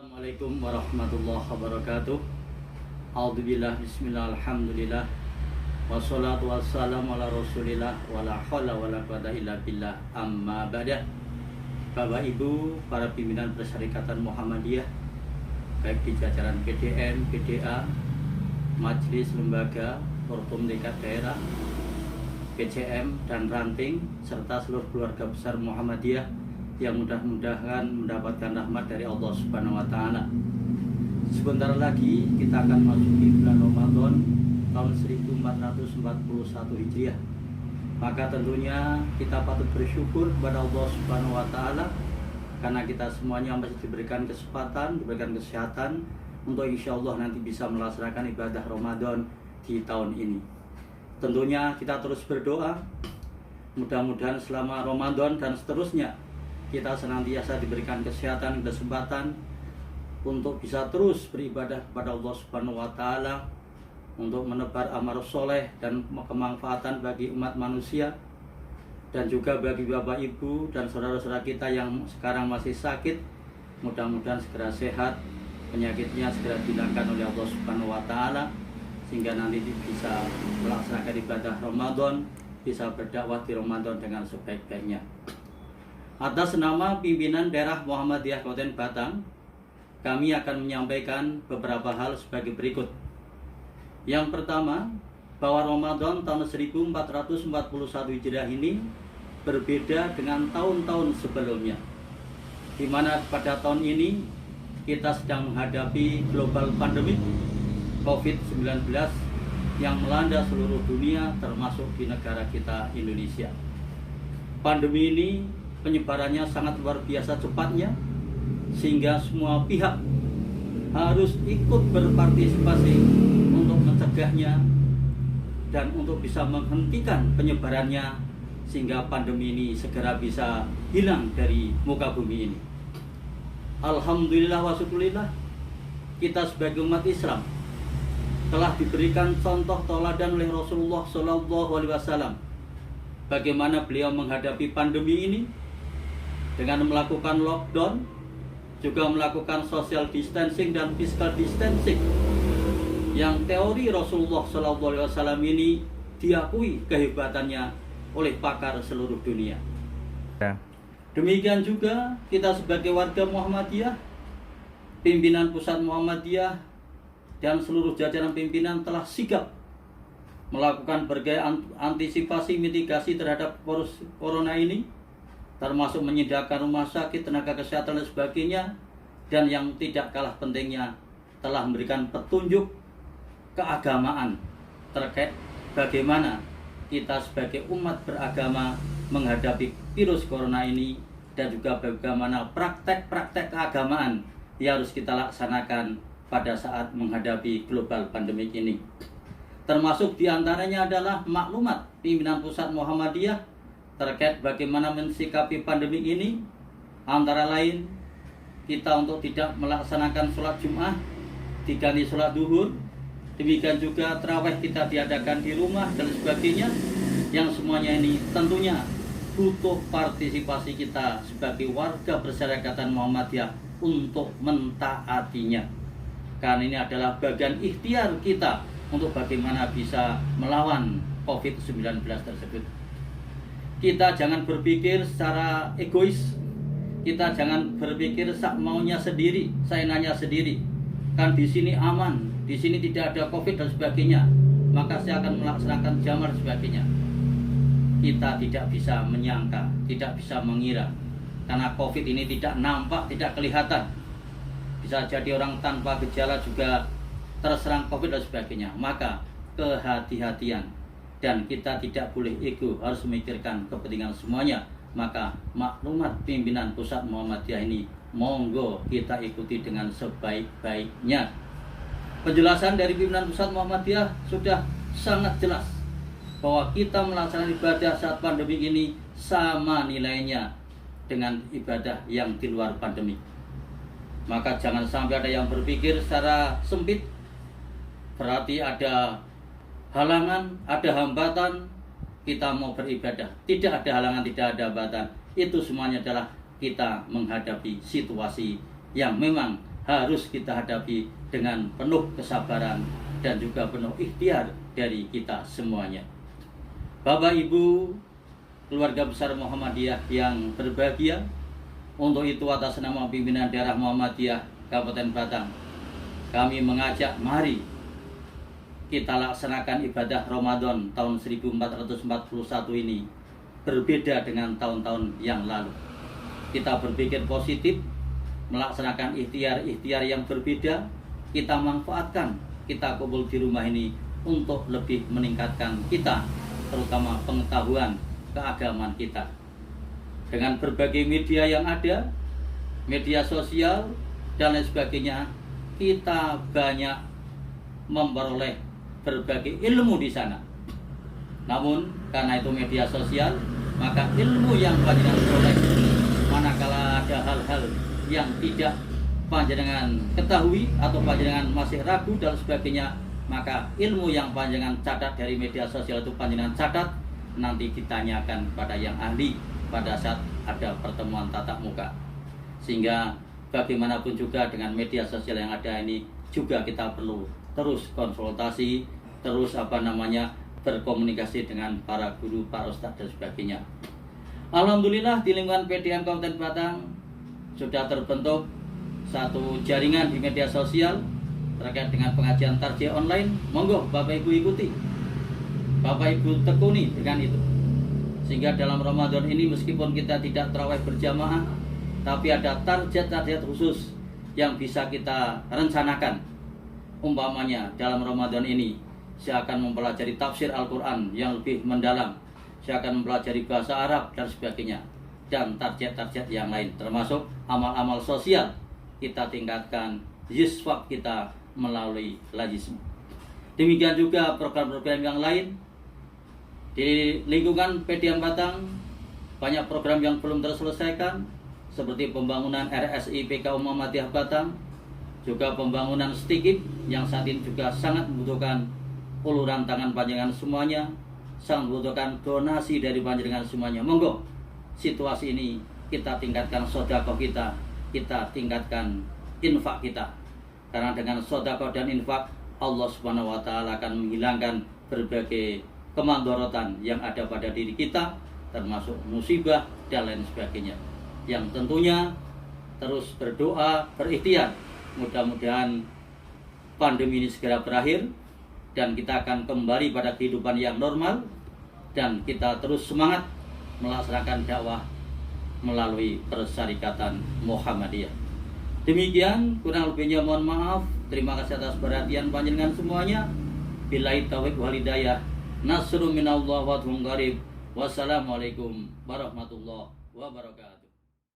Assalamualaikum warahmatullahi wabarakatuh. A'udzubillah bismillah alhamdulillah wassalatu wassalamu ala rasulillah wala haula wala quwata illa billah amma ba'da. Bapak Ibu para pimpinan Persyarikatan Muhammadiyah baik di jajaran PDN, PDA, Majelis Lembaga, Forum Tingkat Daerah, PCM dan Ranting serta seluruh keluarga besar Muhammadiyah yang mudah-mudahan mendapatkan rahmat dari Allah Subhanahu wa taala. Sebentar lagi kita akan masuki bulan Ramadan tahun 1441 Hijriah. Maka tentunya kita patut bersyukur kepada Allah Subhanahu wa taala karena kita semuanya masih diberikan kesempatan, diberikan kesehatan untuk insya Allah nanti bisa melaksanakan ibadah Ramadan di tahun ini. Tentunya kita terus berdoa mudah-mudahan selama Ramadan dan seterusnya kita senantiasa diberikan kesehatan, kesempatan untuk bisa terus beribadah kepada Allah Subhanahu wa taala untuk menebar amal soleh dan kemanfaatan bagi umat manusia dan juga bagi Bapak Ibu dan saudara-saudara kita yang sekarang masih sakit, mudah-mudahan segera sehat, penyakitnya segera dihilangkan oleh Allah Subhanahu wa taala sehingga nanti bisa melaksanakan ibadah Ramadan, bisa berdakwah di Ramadan dengan sebaik-baiknya. Atas nama pimpinan daerah Muhammadiyah Kabupaten Batang, kami akan menyampaikan beberapa hal sebagai berikut. Yang pertama, bahwa Ramadan tahun 1441 Hijriah ini berbeda dengan tahun-tahun sebelumnya, di mana pada tahun ini kita sedang menghadapi global pandemi COVID-19 yang melanda seluruh dunia termasuk di negara kita Indonesia. Pandemi ini penyebarannya sangat luar biasa cepatnya sehingga semua pihak harus ikut berpartisipasi untuk mencegahnya dan untuk bisa menghentikan penyebarannya sehingga pandemi ini segera bisa hilang dari muka bumi ini. Alhamdulillah wa syukurillah, kita sebagai umat Islam telah diberikan contoh tauladan oleh Rasulullah SAW bagaimana beliau menghadapi pandemi ini dengan melakukan lockdown, juga melakukan social distancing dan physical distancing yang teori Rasulullah SAW ini diakui kehebatannya oleh pakar seluruh dunia. Demikian juga kita sebagai warga Muhammadiyah, pimpinan pusat Muhammadiyah dan seluruh jajaran pimpinan telah sigap melakukan berbagai antisipasi mitigasi terhadap corona ini, termasuk menyediakan rumah sakit, tenaga kesehatan dan sebagainya, dan yang tidak kalah pentingnya telah memberikan petunjuk keagamaan terkait bagaimana kita sebagai umat beragama menghadapi virus corona ini dan juga bagaimana praktek-praktek keagamaan yang harus kita laksanakan pada saat menghadapi global pandemik ini. Termasuk diantaranya adalah maklumat pimpinan pusat Muhammadiyah terkait bagaimana mensikapi pandemi ini, antara lain kita untuk tidak melaksanakan sholat Jum'ah diganti sholat duhur, demikian juga tarawih kita diadakan di rumah dan sebagainya, yang semuanya ini tentunya butuh partisipasi kita sebagai warga Persyarikatan Muhammadiyah untuk mentaatinya, karena ini adalah bagian ikhtiar kita untuk bagaimana bisa melawan COVID-19 tersebut. Kita jangan berpikir secara egois. Kita jangan berpikir sak maunya sendiri, saenaknya sendiri. Kan di sini aman, di sini tidak ada Covid dan sebagainya, maka saya akan melaksanakan jamar sebagainya. Kita tidak bisa menyangka, tidak bisa mengira, karena Covid ini tidak nampak, tidak kelihatan. Bisa jadi orang tanpa gejala juga terserang Covid dan sebagainya. Maka kehati-hatian. Dan kita tidak boleh ego, harus memikirkan kepentingan semuanya. Maka maklumat pimpinan pusat Muhammadiyah ini monggo kita ikuti dengan sebaik-baiknya. Penjelasan dari pimpinan pusat Muhammadiyah sudah sangat jelas bahwa kita melaksanakan ibadah saat pandemi ini sama nilainya dengan ibadah yang di luar pandemi. Maka jangan sampai ada yang berpikir secara sempit, berarti ada halangan, ada hambatan, kita mau beribadah. Tidak ada halangan, tidak ada hambatan. Itu semuanya adalah kita menghadapi situasi yang memang harus kita hadapi dengan penuh kesabaran dan juga penuh ikhtiar dari kita semuanya. Bapak Ibu keluarga besar Muhammadiyah yang berbahagia, untuk itu atas nama pimpinan daerah Muhammadiyah Kabupaten Batang, kami mengajak mari kita laksanakan ibadah Ramadan tahun 1441 ini berbeda dengan tahun-tahun yang lalu. Kita berpikir positif, melaksanakan ikhtiar-ikhtiar yang berbeda, kita manfaatkan, kita kumpul di rumah ini untuk lebih meningkatkan kita, terutama pengetahuan keagamaan kita. Dengan berbagai media yang ada, media sosial dan lain sebagainya, kita banyak memperoleh berbagai ilmu di sana. Namun karena itu media sosial, maka ilmu yang panjenengan peroleh, manakala ada hal-hal yang tidak panjenengan ketahui atau panjenengan masih ragu dan sebagainya, maka ilmu yang panjenengan catat dari media sosial itu panjenengan catat, nanti ditanyakan pada yang ahli pada saat ada pertemuan tatap muka. Sehingga bagaimanapun juga dengan media sosial yang ada ini juga kita perlu terus konsultasi, terus berkomunikasi dengan para guru, para ustadz dan sebagainya. Alhamdulillah di lingkungan PDM Kabupaten Batang sudah terbentuk satu jaringan di media sosial terkait dengan pengajian tarjih online. Monggo Bapak Ibu ikuti, Bapak Ibu tekuni dengan itu, sehingga dalam Ramadan ini meskipun kita tidak tarawih berjamaah, tapi ada target-target khusus yang bisa kita rencanakan. Umpamanya dalam Ramadan ini saya akan mempelajari tafsir Al-Quran yang lebih mendalam, saya akan mempelajari bahasa Arab dan sebagainya, dan target-target yang lain, termasuk amal-amal sosial. Kita tingkatkan yuswab kita melalui lajisme. Demikian juga program-program yang lain di lingkungan PDM Batang. Banyak program yang belum terselesaikan, seperti pembangunan RSI PKU Muhammadiyah Batang, juga pembangunan STIKIP yang saat ini juga sangat membutuhkan uluran tangan panjenengan semuanya, sangat membutuhkan donasi dari panjenengan semuanya. Monggo situasi ini kita tingkatkan sedekah kita tingkatkan infak kita, karena dengan sedekah dan infak Allah Subhanahu wa taala akan menghilangkan berbagai kemandorotan yang ada pada diri kita, termasuk musibah dan lain sebagainya. Yang tentunya terus berdoa, berikhtiar, mudah-mudahan pandemi ini segera berakhir dan kita akan kembali pada kehidupan yang normal, dan kita terus semangat melaksanakan dakwah melalui Persyarikatan Muhammadiyah. Demikian, kurang lebihnya mohon maaf. Terima kasih atas perhatian panjenengan semuanya. Billahi taufiq wal hidayah. Nasrun minallah wa fathun qarib. Wassalamualaikum warahmatullahi wabarakatuh.